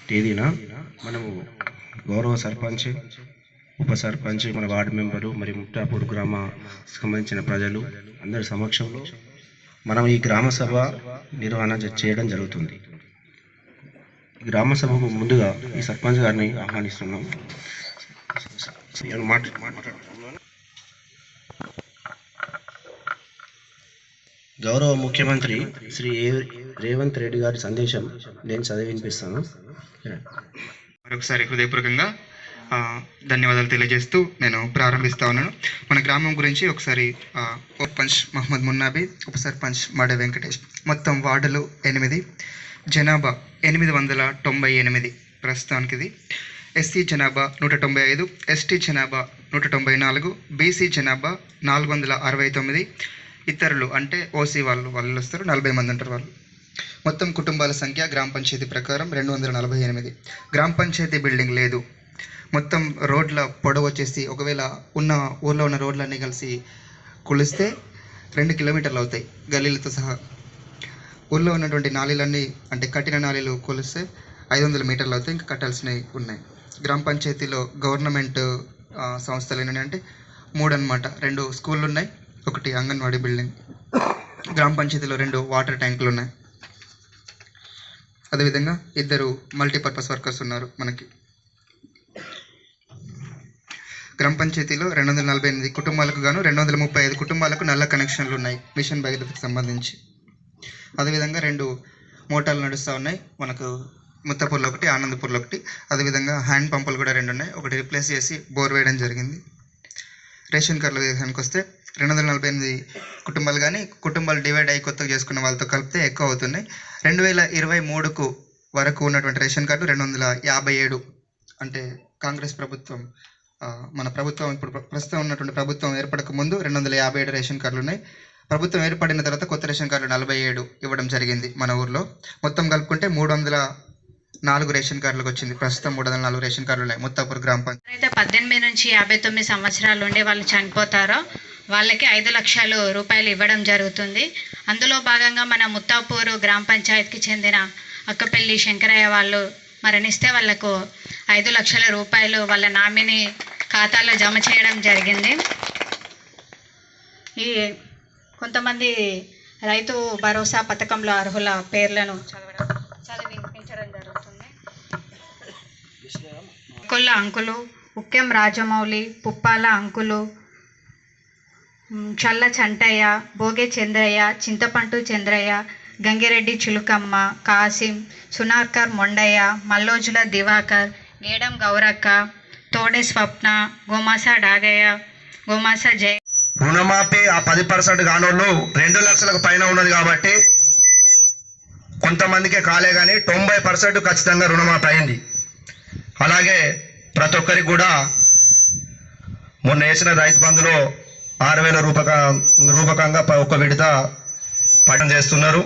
తేదీన మనము గౌరవ సర్పంచ్, ఉప సర్పంచ్, మన వార్డు మెంబరు మరియు ముక్తాపూర్ గ్రామ సంబంధించిన ప్రజలు అందరి సమక్షంలో మనం ఈ గ్రామ సభ నిర్వహణ చేయడం జరుగుతుంది. గ్రామ సభకు ముందుగా ఈ సర్పంచ్ గారిని ఆహ్వానిస్తున్నాం. గౌరవ ముఖ్యమంత్రి శ్రీ రేవంత్ రెడ్డి గారి సందేశం నేను చదివి వినిపిస్తాను. మరొకసారి హృదయపూర్వకంగా ధన్యవాదాలు తెలియజేస్తూ నేను ప్రారంభిస్తా ఉన్నాను. మన గ్రామం గురించి ఒకసారి సర్పంచ్ మహమ్మద్ మున్నాబీ, ఉప సర్పంచ్ మాడే వెంకటేష్, మొత్తం వార్డులు 8, జనాభా 898 ప్రస్తుతానికి. ఇది ఎస్సీ జనాభా 195, ఎస్టీ జనాభా 194, బీసీ జనాభా 469, ఇతరులు అంటే ఓసీ వాళ్ళు వస్తారు 40 మంది ఉంటారు వాళ్ళు. మొత్తం కుటుంబాల సంఖ్య గ్రామ పంచాయతీ ప్రకారం 248. గ్రామ పంచాయతీ బిల్డింగ్ లేదు. మొత్తం రోడ్ల పొడవు వచ్చేసి ఒకవేళ ఊళ్ళో ఉన్న రోడ్లన్నీ కలిసి కొలిస్తే 2 కిలోమీటర్లు అవుతాయి గల్లీలతో సహా. ఊళ్ళో ఉన్నటువంటి నాళీలన్నీ అంటే కట్టిన నాళీలు కొలిస్తే 500 మీటర్లు అవుతాయి, ఇంకా కట్టాల్సినవి ఉన్నాయి. గ్రామ పంచాయతీలో గవర్నమెంట్ సంస్థలు ఏంటంటే అంటే 3 అన్నమాట. 2 స్కూళ్ళు ఉన్నాయి, 1 అంగన్వాడీ బిల్డింగ్. గ్రామ పంచాయతీలో 2 వాటర్ ట్యాంకులు ఉన్నాయి. అదేవిధంగా 2 మల్టీపర్పస్ వర్కర్స్ ఉన్నారు మనకి. గ్రామ పంచాయతీలో 248 కుటుంబాలకు గాను 235 కుటుంబాలకు నల్ల కనెక్షన్లు ఉన్నాయి మిషన్ భగీరథకు సంబంధించి. అదేవిధంగా 2 మోటార్లు నడుస్తూ ఉన్నాయి మనకు. ముత్తపూర్లో 1, ఆనందపూర్లో 1. అదేవిధంగా హ్యాండ్ పంపులు కూడా 2 ఉన్నాయి. 1 రిప్లేస్ చేసి బోర్ వేయడం జరిగింది. రేషన్ కార్డుల విషయానికి వస్తే 248 కుటుంబాలు, కానీ కుటుంబాలు డివైడ్ అయ్యి కొత్తగా చేసుకున్న వాళ్ళతో కలిపితే ఎక్కువ అవుతున్నాయి. 2023 వరకు ఉన్నటువంటి రేషన్ కార్డు 257. అంటే కాంగ్రెస్ ప్రభుత్వం, మన ప్రభుత్వం ఇప్పుడు ప్రస్తుతం ఉన్నటువంటి ప్రభుత్వం ఏర్పడక ముందు 257 రేషన్ కార్డులు ఉన్నాయి. ప్రభుత్వం ఏర్పడిన తర్వాత కొత్త రేషన్ కార్డులు 47 ఇవ్వడం జరిగింది మన ఊర్లో. మొత్తం కలుపుకుంటే 304 రేషన్ కార్డులకు వచ్చింది. ప్రస్తుతం 304 రేషన్ కార్డులు ఉన్నాయి ముత్తాపూర్ గ్రామ పంచాయతీ. అయితే 18 నుంచి 59 సంవత్సరాలు ఉండే వాళ్ళు చనిపోతారో వాళ్ళకి 5 లక్షల రూపాయలు ఇవ్వడం జరుగుతుంది. అందులో భాగంగా మన ముత్తాపూరు గ్రామ పంచాయతీకి చెందిన అక్కపల్లి శంకరయ్య వాళ్ళు మరణిస్తే వాళ్లకు 5 లక్షల రూపాయలు వాళ్ళ నామినీ ఖాతాలో జమ చేయడం జరిగింది. ఈ కొంతమంది రైతు భరోసా పథకంలో అర్హుల పేర్లను చదివించడం జరుగుతుంది. కొల్ల అంకులు, ఉక్కెం రాజమౌళి, పుప్పాల అంకులు, చల్ల చంటయ్య, భోగే చంద్రయ్య, చింతపంటు చంద్రయ్య, గంగిరెడ్డి చిలుకమ్మ, కాసిం, సునార్కర్ మొండయ్య, మల్లోజుల దివాకర్, గేడం గౌరక్క, తోడే స్వప్న, గోమాస డాగయ్య, గోమాస జయ. రుణమాఫీ ఆ 10% కానోళ్ళు 2 లక్షలకు పైన ఉన్నది కాబట్టి కొంతమందికే కాలే, కానీ 90% ఖచ్చితంగా రుణమాఫీ అయింది. అలాగే ప్రతి ఒక్కరికి కూడా మొన్న వేసిన రైతు బంధులో 6,000 రూపకంగా 1 విడత పట్టణం చేస్తున్నారు.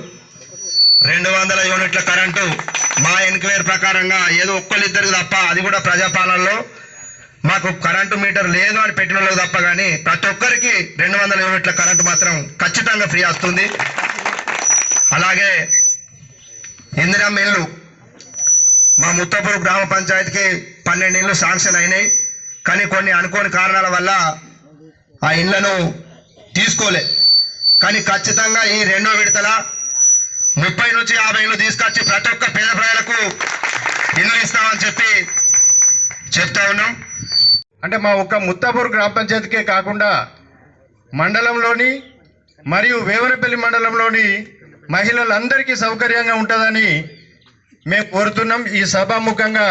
200 యూనిట్ల కరెంటు మా ఎంక్వైరీ ప్రకారంగా ఏదో ఒక్కరిద్దరికి తప్ప, అది కూడా ప్రజాపాలనలో మాకు కరెంటు మీటర్ లేదు అని పెట్టిన వాళ్ళకి తప్ప, కానీ ప్రతి ఒక్కరికి 200 యూనిట్ల కరెంటు మాత్రం ఖచ్చితంగా ఫ్రీ వస్తుంది. అలాగే ఇందిరమ్మ ఇళ్ళు మా ముత్తపూర్ గ్రామ పంచాయతీకి 12 ఇళ్ళు శాంక్షన్ అయినాయి, కానీ కొన్ని అనుకోని కారణాల వల్ల ఆ ఇళ్లను తీసుకోలే. కానీ ఖచ్చితంగా ఈ 2వ విడతల 30 నుంచి 50 ఇళ్ళు తీసుకొచ్చి ప్రతి ఒక్క పేద ప్రజలకు ఇల్లు ఇస్తామని చెప్పి చెప్తా ఉన్నాం. అంటే మా ఒక్క ముత్తాపూర్ గ్రామ పంచాయతీకే కాకుండా మండలంలోని మరియు వేవనపల్లి మండలంలోని మహిళలందరికీ సౌకర్యంగా ఉంటుందని మేము కోరుతున్నాం. ఈ సభాముఖంగా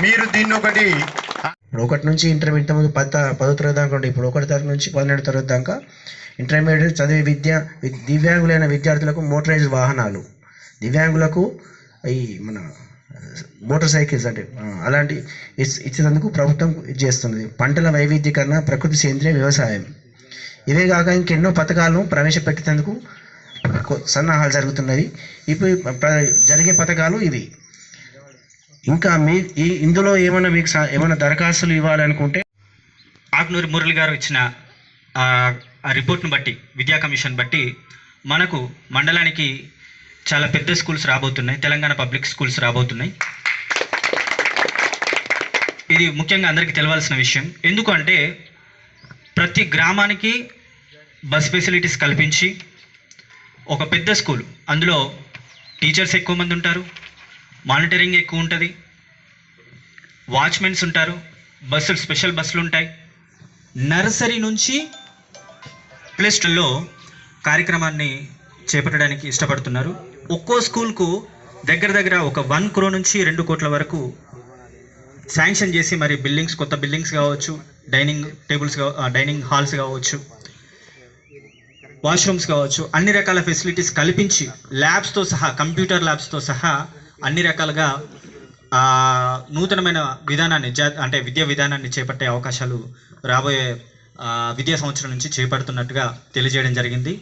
మీరు దీన్ని ఒకటి 1 నుంచి ఇంటర్మీడియట్ ముందు 10వ తరగతి దాకా ఉండే, ఇప్పుడు 1వ తరగతి నుంచి 12వ తరగతి దాకా ఇంటర్మీడియట్ చదివే దివ్యాంగులైన విద్యార్థులకు మోటరైజ్డ్ వాహనాలు, దివ్యాంగులకు ఈ మన మోటార్ సైకిల్స్ అంటే అలాంటి ఇచ్చేందుకు ప్రభుత్వం చేస్తున్నది. పంటల వైవిధ్యీకరణ, ప్రకృతి సేంద్రియ వ్యవసాయం, ఇవే కాక ఇంకెన్నో పథకాలను ప్రవేశపెట్టేందుకు సన్నాహాలు జరుగుతున్నవి. ఇప్పుడు జరిగే పథకాలు ఇవి. ఇంకా ఇందులో ఏమైనా మీకు ఏమైనా దరఖాస్తులు ఇవ్వాలనుకుంటే ఆకునూరి మురళి గారు ఇచ్చిన ఆ రిపోర్ట్ను బట్టి, విద్యా కమిషన్ బట్టి మనకు మండలానికి చాలా పెద్ద స్కూల్స్ రాబోతున్నాయి, తెలంగాణ పబ్లిక్ స్కూల్స్ రాబోతున్నాయి. ఇది ముఖ్యంగా అందరికీ తెలవాల్సిన విషయం. ఎందుకంటే ప్రతి గ్రామానికి బస్ ఫెసిలిటీస్ కల్పించి ఒక పెద్ద స్కూల్, అందులో టీచర్స్ ఎక్కువ మంది ఉంటారు, మానిటరింగ్ ఎక్కువ ఉంటుంది, వాచ్మెన్స్ ఉంటారు, బస్సులు స్పెషల్ బస్సులు ఉంటాయి. నర్సరీ నుంచి ప్లస్2లో కార్యక్రమాన్ని చేపట్టడానికి ఇష్టపడుతున్నారు. ఒక్కో స్కూల్కు దగ్గర ఒక 1 crore నుంచి 2 కోట్ల వరకు శాంక్షన్ చేసి మరి బిల్డింగ్స్, కొత్త బిల్డింగ్స్ కావచ్చు, డైనింగ్ టేబుల్స్, డైనింగ్ హాల్స్ కావచ్చు, వాష్రూమ్స్ కావచ్చు, అన్ని రకాల ఫెసిలిటీస్ కల్పించి ల్యాబ్స్తో సహా, కంప్యూటర్ ల్యాబ్స్తో సహా అన్ని రకాలుగా నూతనమైన విధానాన్ని అంటే విద్యా విధానాన్ని చేపట్టే అవకాశాలు రాబోయే విద్యా సంవత్సరం నుంచి చేపడుతున్నట్టుగా తెలియజేయడం జరిగింది.